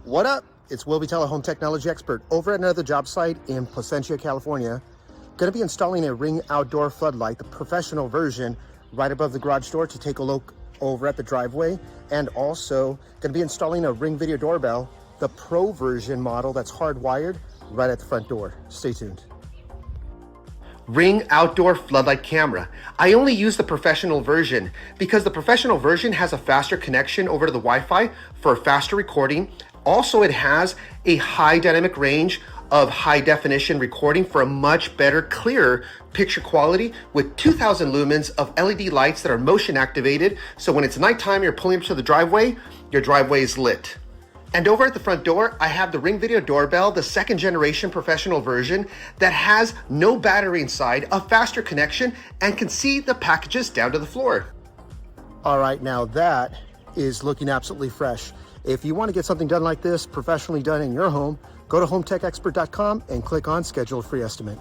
What up? It's Will Vitela, home technology expert, over at another job site in Placentia, California. Going to be installing a Ring outdoor floodlight, the professional version, right above the garage door to take a look over at the driveway. And also going to be installing a Ring video doorbell, the pro version model that's hardwired, right at the front door. Stay tuned. Ring outdoor floodlight camera. I only use the professional version because the professional version has a faster connection over to the Wi-Fi for faster recording. Also, it has a high dynamic range of high definition recording for a much better, clearer picture quality with 2000 lumens of LED lights that are motion activated. So when it's nighttime, you're pulling up to the driveway, your driveway is lit. And over at the front door, I have the Ring Video Doorbell, the second generation professional version that has no battery inside, a faster connection, and can see the packages down to the floor. All right, now that is looking absolutely fresh. If you want to get something done like this, professionally done in your home, go to hometechexpert.com and click on Schedule a Free Estimate.